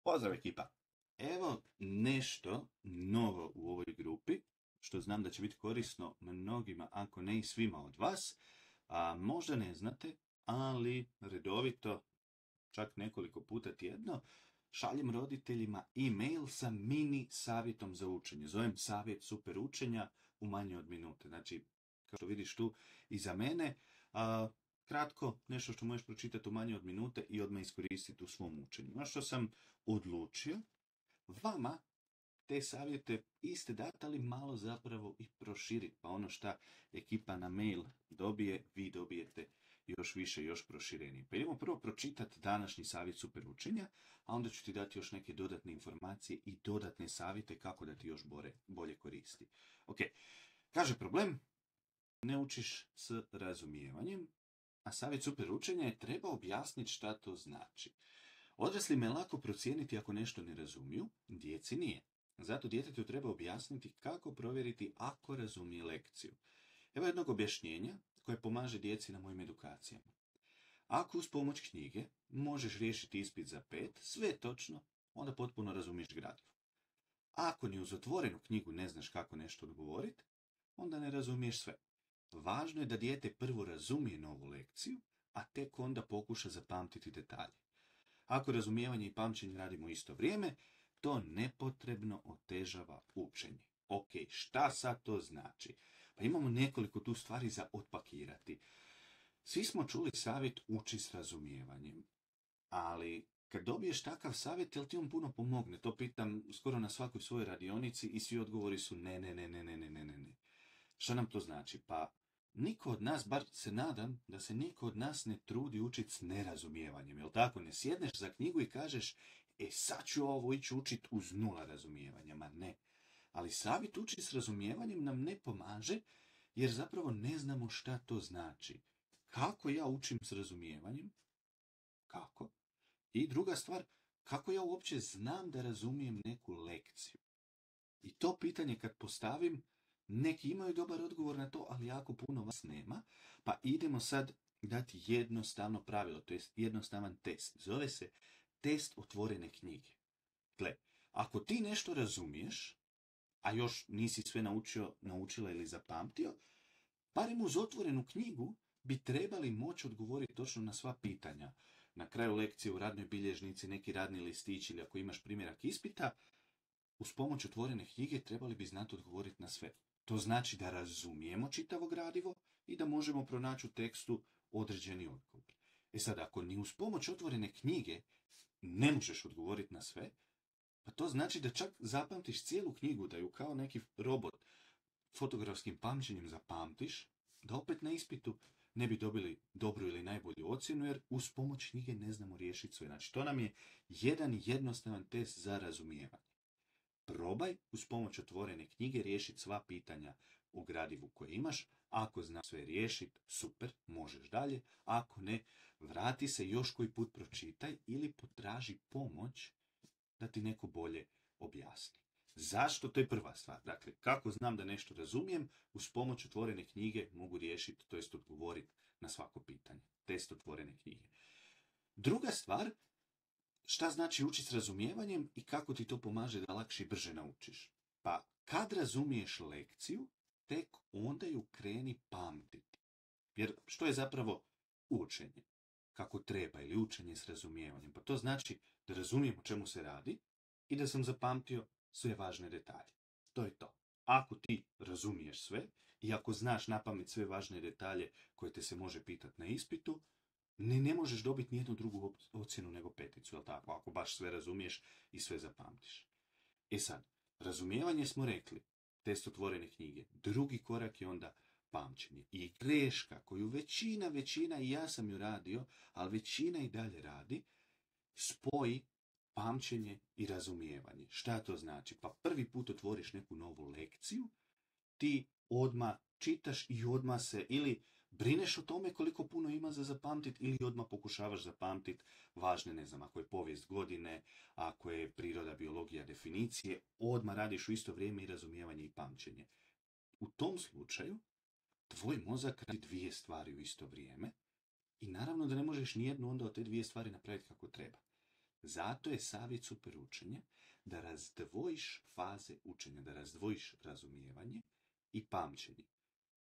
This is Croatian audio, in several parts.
Pozdrav ekipa! Evo nešto novo u ovoj grupi, što znam da će biti korisno mnogima, ako ne i svima od vas. A možda ne znate, ali redovito, čak nekoliko puta tjedno, šaljem roditeljima e-mail sa mini savjetom za učenje. Zovem savjet super učenja u manje od minute. Znači, kao što vidiš tu iza mene, kratko, nešto što možeš pročitati u manje od minute i odmah iskoristiti u svom učenju. Ono što sam odlučio, vama te savjete iste dati, ali malo zapravo i proširiti. Pa ono što ekipa na mail dobije, vi dobijete još više, još proširenije. Pa idemo prvo pročitati današnji savjet super učenja, a onda ću ti dati još neke dodatne informacije i dodatne savjete kako da ti još bolje koristi. Ok, kaže problem, ne učiš s razumijevanjem, a savjet super učenja je treba objasniti šta to znači. Odraslima je lako procijeniti ako nešto ne razumiju, djeci nije. Zato djetetu treba objasniti kako provjeriti ako razumije lekciju. Evo jednog objašnjenja koje pomaže djeci na mojim edukacijama. Ako uz pomoć knjige možeš riješiti ispit za 5, sve točno, onda potpuno razumiješ gradivo. Ako ni uz otvorenu knjigu ne znaš kako nešto odgovoriti, onda ne razumiješ sve. Važno je da dijete prvo razumije novu lekciju, a tek onda pokuša zapamtiti detalje. Ako razumijevanje i pamćenje radimo isto vrijeme, to nepotrebno otežava učenje. Ok, šta sad to znači? Pa imamo nekoliko tu stvari za otpakirati. Svi smo čuli savjet uči s razumijevanjem, ali kad dobiješ takav savjet, jel ti on puno pomogne? To pitam skoro na svakoj svojoj radionici i svi odgovori su ne. Šta nam to znači? Pa niko od nas, bar se nadam, da se niko od nas ne trudi učiti s nerazumijevanjem. Jel tako? Ne sjedneš za knjigu i kažeš, sad ću ovo ići učiti uz 0 razumijevanja. Ma ne. Ali savjet uči s razumijevanjem nam ne pomaže, jer zapravo ne znamo šta to znači. Kako ja učim s razumijevanjem? Kako? I druga stvar, kako ja uopće znam da razumijem neku lekciju? I to pitanje kad postavim, neki imaju dobar odgovor na to, ali jako puno vas nema. Pa idemo sad dati jednostavno pravilo, to je jednostavan test. Zove se test otvorene knjige. Gle, ako ti nešto razumiješ, a još nisi sve naučila ili zapamtio, barem uz otvorenu knjigu bi trebali moći odgovoriti točno na sva pitanja. Na kraju lekcije u radnoj bilježnici, neki radni listić ili ako imaš primjerak ispita, uz pomoć otvorene knjige trebali bi znati odgovoriti na sve. To znači da razumijemo čitavo gradivo i da možemo pronaći u tekstu određeni odgovor. Sad, ako ni uz pomoć otvorene knjige ne možeš odgovoriti na sve, pa to znači da čak zapamtiš cijelu knjigu, da ju kao neki robot fotografskim pamćenjem zapamtiš, da opet na ispitu ne bi dobili dobru ili najbolju ocjenu, jer uz pomoć knjige ne znamo riješiti sve. Znači, to nam je jedan jednostavan test za razumijevanje. Probaj uz pomoć otvorene knjige riješiti sva pitanja u gradivu koje imaš. Ako znaš sve riješiti, super, možeš dalje. Ako ne, vrati se još koji put pročitaj ili potraži pomoć da ti neko bolje objasni. Zašto? To je prva stvar. Dakle, kako znam da nešto razumijem, uz pomoć otvorene knjige mogu riješiti, to jest odgovoriti na svako pitanje. Test otvorene knjige. Druga stvar, šta znači učiti s razumijevanjem i kako ti to pomaže da lakše i brže naučiš? Pa kad razumiješ lekciju, tek onda ju kreni pamtiti. Jer što je zapravo učenje? Kako treba, ili učenje s razumijevanjem? Pa to znači da razumijem o čemu se radi i da sam zapamtio sve važne detalje. To je to. Ako ti razumiješ sve i ako znaš napamet sve važne detalje koje te se može pitati na ispitu, ne možeš dobiti nijednu drugu ocjenu nego 5, jel tako? Ako baš sve razumiješ i sve zapamtiš. Sad, razumijevanje smo rekli, test otvorene knjige. Drugi korak je onda pamćenje. I greška koju većina, i ja sam ju radio, ali većina i dalje radi, spoji pamćenje i razumijevanje. Šta to znači? Pa prvi put otvoriš neku novu lekciju, ti odmah čitaš i odmah se ili brineš o tome koliko puno ima za zapamtiti ili odmah pokušavaš zapamtiti važne, ne znam, ako je povijest godine, ako je priroda, biologija, definicije, odmah radiš u isto vrijeme i razumijevanje i pamćenje. U tom slučaju, tvoj mozak radi 2 stvari u isto vrijeme i naravno da ne možeš nijednu onda od te 2 stvari napraviti kako treba. Zato je savjet super učenja da razdvojiš faze učenja, da razdvojiš razumijevanje i pamćenje.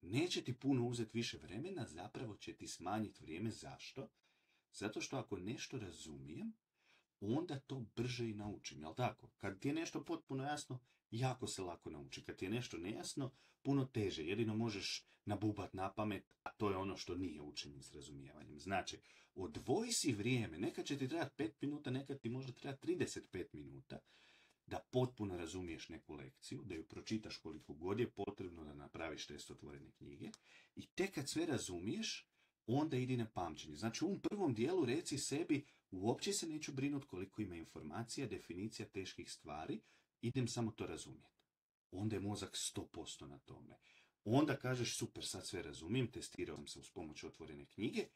Neće ti puno uzeti više vremena, zapravo će ti smanjiti vrijeme. Zašto? Zato što ako nešto razumijem, onda to brže i naučim, jel tako? Kad ti je nešto potpuno jasno, jako se lako nauči. Kad ti je nešto nejasno, puno teže. Jedino možeš nabubat na pamet, a to je ono što nije učenje s razumijevanjem. Znači, odvoji si vrijeme, nekad će ti trebati 5 minuta, nekad ti možda treba 35 minuta, da potpuno razumiješ neku lekciju, da ju pročitaš koliko god je potrebno, da napraviš test otvorene knjige, i tek kad sve razumiješ, onda idi na pamćenje. Znači, u ovom prvom dijelu reci sebi, uopće se neću brinuti koliko ima informacija, definicija teških stvari, idem samo to razumjeti. Onda je mozak 100% na tome. Onda kažeš, super, sad sve razumijem, testirao sam se uz pomoć otvorene knjige,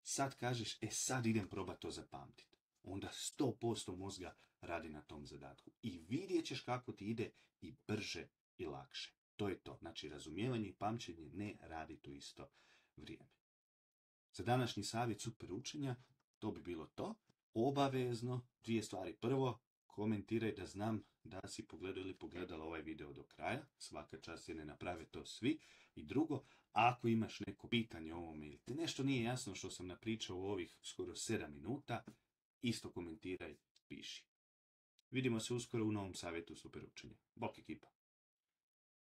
sad kažeš, sad idem probati to zapamtiti. Onda 100% mozga radi na tom zadatku. I vidjet ćeš kako ti ide i brže i lakše. To je to. Znači, razumijevanje i pamćenje ne radi tu isto vrijeme. Za današnji savjet super učenja, to bi bilo to. Obavezno, 2 stvari. Prvo, komentiraj da znam da si pogledao ili pogledala ovaj video do kraja. Svaka čast, jer ne naprave to svi. I drugo, ako imaš neko pitanje o ovome ili ti nešto nije jasno što sam napričao u ovih skoro 7 minuta, isto komentiraj, piši. Vidimo se uskoro u novom savjetu super učenja. Bok ekipa!